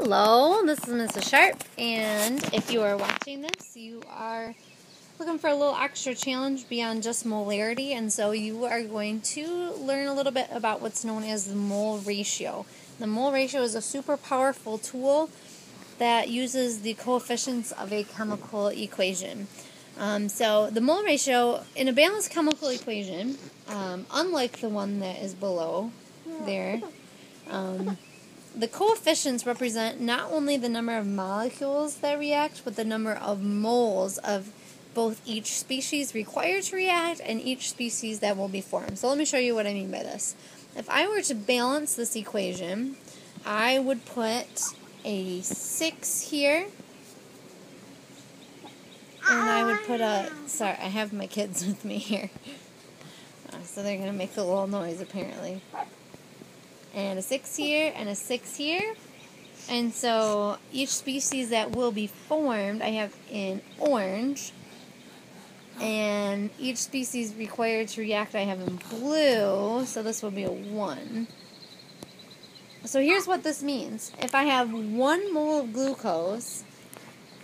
Hello, this is Mrs. Sharp, and if you are watching this, you are looking for a little extra challenge beyond just molarity, and so you are going to learn a little bit about what's known as the mole ratio. The mole ratio is a super powerful tool that uses the coefficients of a chemical equation. So the mole ratio in a balanced chemical equation, unlike the one that is below there, the coefficients represent not only the number of molecules that react, but the number of moles of both each species required to react and each species that will be formed. So let me show you what I mean by this. If I were to balance this equation, I would put a 6 here, and I would put a, sorry, I have my kids with me here, so they're going to make a little noise apparently. And a 6 here, and a 6 here. And so each species that will be formed, I have in orange. And each species required to react, I have in blue. So this will be a 1. So here's what this means. If I have 1 mole of glucose,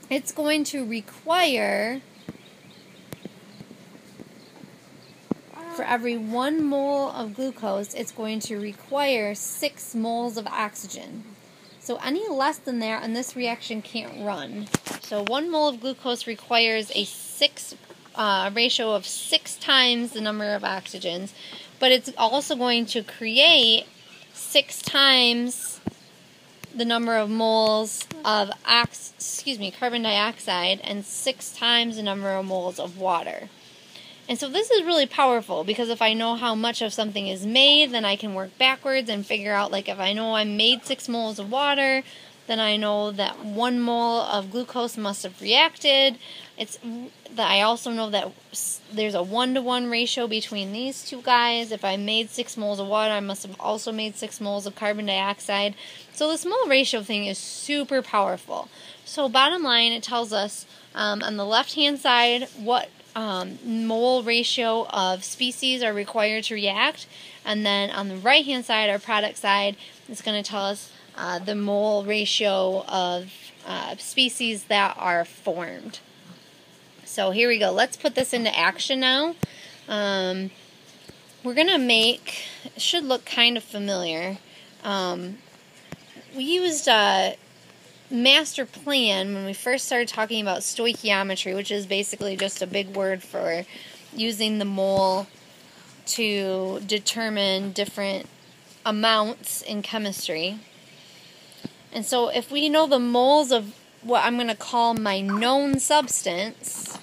it's going to require, for every 1 mole of glucose, it's going to require 6 moles of oxygen. So any less than that, and this reaction can't run. So 1 mole of glucose requires a ratio of 6 times the number of oxygens, but it's also going to create 6 times the number of moles of carbon dioxide and 6 times the number of moles of water. And so this is really powerful, because if I know how much of something is made, then I can work backwards and figure out, like, if I know I made 6 moles of water, then I know that 1 mole of glucose must have reacted. I also know that there's a 1-to-1 ratio between these two guys. If I made 6 moles of water, I must have also made 6 moles of carbon dioxide. So this mole ratio thing is super powerful. So bottom line, it tells us on the left-hand side what mole ratio of species are required to react, and then on the right hand side, our product side, is going to tell us the mole ratio of species that are formed. So here we go. Let's put this into action now. We're going to make, it should look kind of familiar. We used master plan when we first started talking about stoichiometry, which is basically just a big word for using the mole to determine different amounts in chemistry. And so if we know the moles of what I'm going to call my known substance,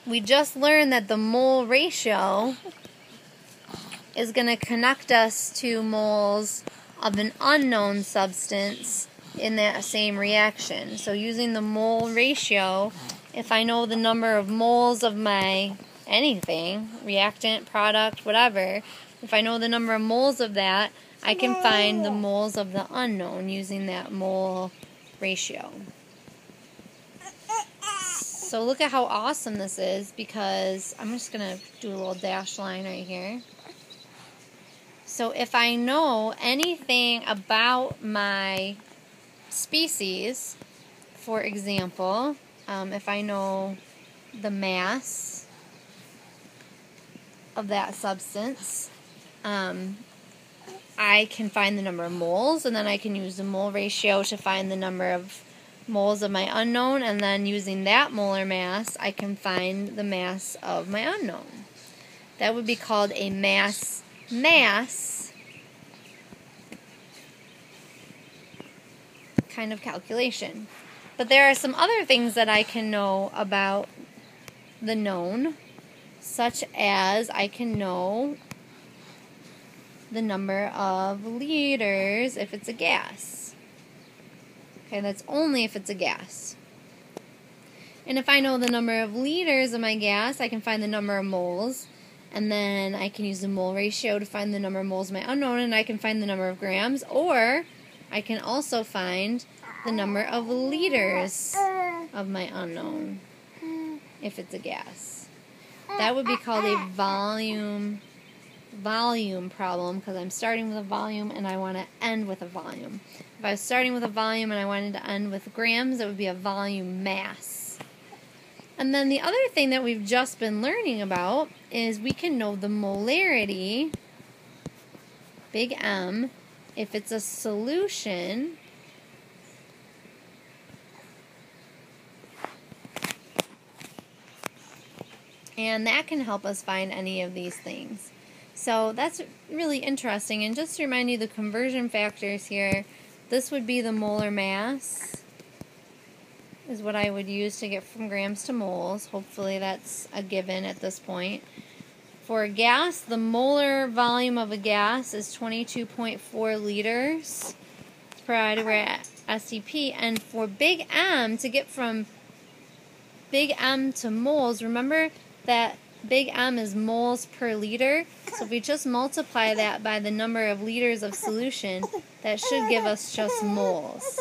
we just learned that the mole ratio is going to connect us to moles of an unknown substance in that same reaction. So using the mole ratio, if I know the number of moles of my anything, reactant, product, whatever, if I know the number of moles of that, I can find the moles of the unknown using that mole ratio. So look at how awesome this is, because I'm just going to do a little dash line right here. So if I know anything about my species, for example, if I know the mass of that substance, I can find the number of moles, and then I can use the mole ratio to find the number of moles of my unknown, and then using that molar mass, I can find the mass of my unknown. That would be called a mass kind of calculation. But there are some other things that I can know about the known, such as I can know the number of liters if it's a gas. Okay, that's only if it's a gas. And if I know the number of liters of my gas, I can find the number of moles, and then I can use the mole ratio to find the number of moles of my unknown, and I can find the number of grams, or I can also find the number of liters of my unknown if it's a gas. That would be called a volume volume problem because I'm starting with a volume and I want to end with a volume. If I was starting with a volume and I wanted to end with grams, it would be a volume mass. And then the other thing that we've just been learning about is we can know the molarity, big M, if it's a solution and that can help us find any of these things. So that's really interesting. And just to remind you the conversion factors here, this would be the molar mass is what I would use to get from grams to moles. Hopefully that's a given at this point. For a gas, the molar volume of a gas is 22.4 liters provided we're at STP. And for big M, to get from big M to moles, remember that big M is moles per liter. So if we just multiply that by the number of liters of solution, that should give us just moles.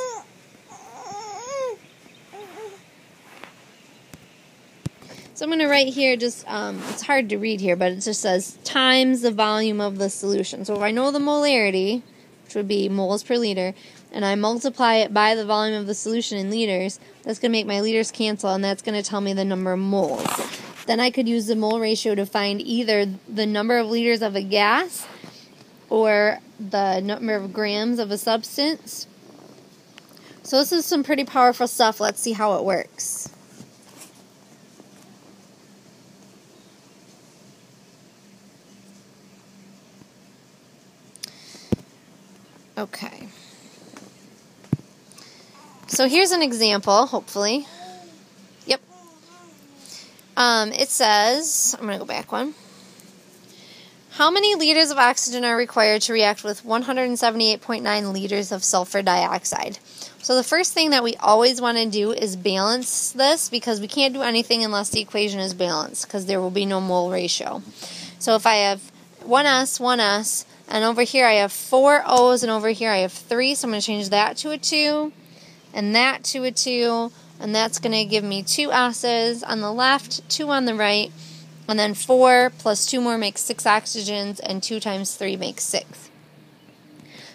So I'm going to write here just, it's hard to read here, but it just says times the volume of the solution. So if I know the molarity, which would be moles per liter, and I multiply it by the volume of the solution in liters, that's going to make my liters cancel, and that's going to tell me the number of moles. Then I could use the mole ratio to find either the number of liters of a gas or the number of grams of a substance. So this is some pretty powerful stuff. Let's see how it works. Okay. So here's an example, hopefully. Yep. It says, I'm going to go back one. How many liters of oxygen are required to react with 178.9 liters of sulfur dioxide? So the first thing that we always want to do is balance this, because we can't do anything unless the equation is balanced, because there will be no mole ratio. So if I have 1s, and over here I have 4 O's, and over here I have 3, so I'm going to change that to a 2, and that to a 2, and that's going to give me 2 S's on the left, 2 on the right, and then 4 plus 2 more makes 6 oxygens, and 2 times 3 makes 6.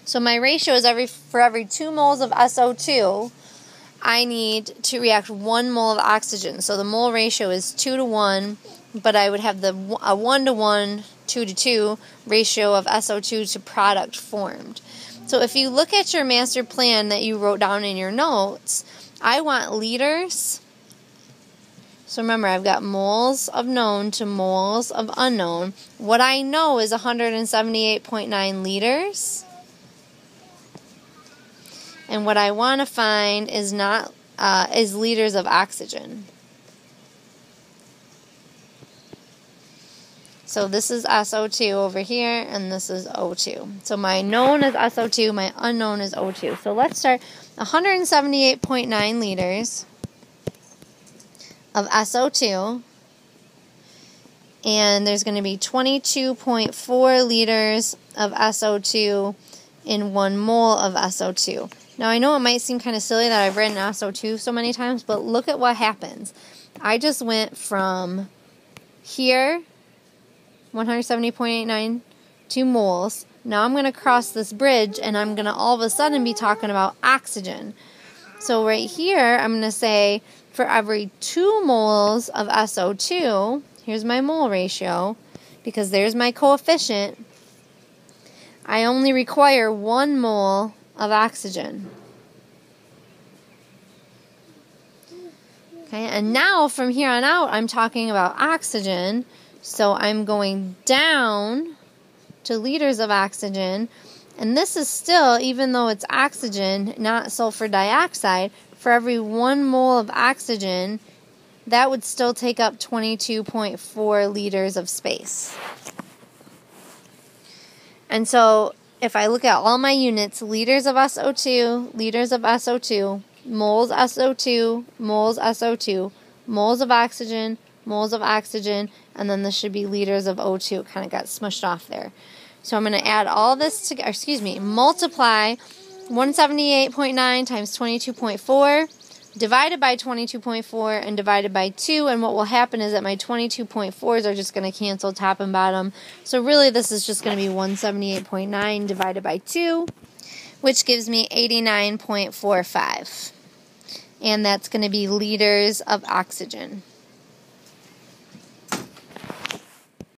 So my ratio is for every 2 moles of SO2, I need to react 1 mole of oxygen. So the mole ratio is 2 to 1, but I would have a 1 to 1, 2 to 2 ratio of SO2 to product formed. So if you look at your master plan that you wrote down in your notes, I want liters. So remember, I've got moles of known to moles of unknown. What I know is 178.9 liters. And what I want to find is is liters of oxygen. So this is SO2 over here, and this is O2. So my known is SO2, my unknown is O2. So let's start 178.9 liters of SO2, and there's going to be 22.4 liters of SO2 in 1 mole of SO2. Now I know it might seem kind of silly that I've written SO2 so many times, but look at what happens. I just went from here, 170.89, 2 moles. Now I'm going to cross this bridge, and I'm going to all of a sudden be talking about oxygen. So right here, I'm going to say for every 2 moles of SO2, here's my mole ratio, because there's my coefficient, I only require 1 mole of oxygen. Okay, and now from here on out, I'm talking about oxygen. So I'm going down to liters of oxygen, and this is still, even though it's oxygen, not sulfur dioxide, for every 1 mole of oxygen, that would still take up 22.4 liters of space. And so if I look at all my units, liters of SO2, liters of SO2, moles SO2, moles SO2, moles of oxygen, and then this should be liters of O2. It kind of got smushed off there. So I'm going to add all this together, multiply 178.9 times 22.4. divided by 22.4 and divided by 2, and what will happen is that my 22.4s are just going to cancel top and bottom. So really this is just going to be 178.9 divided by 2, which gives me 89.45. And that's going to be liters of oxygen.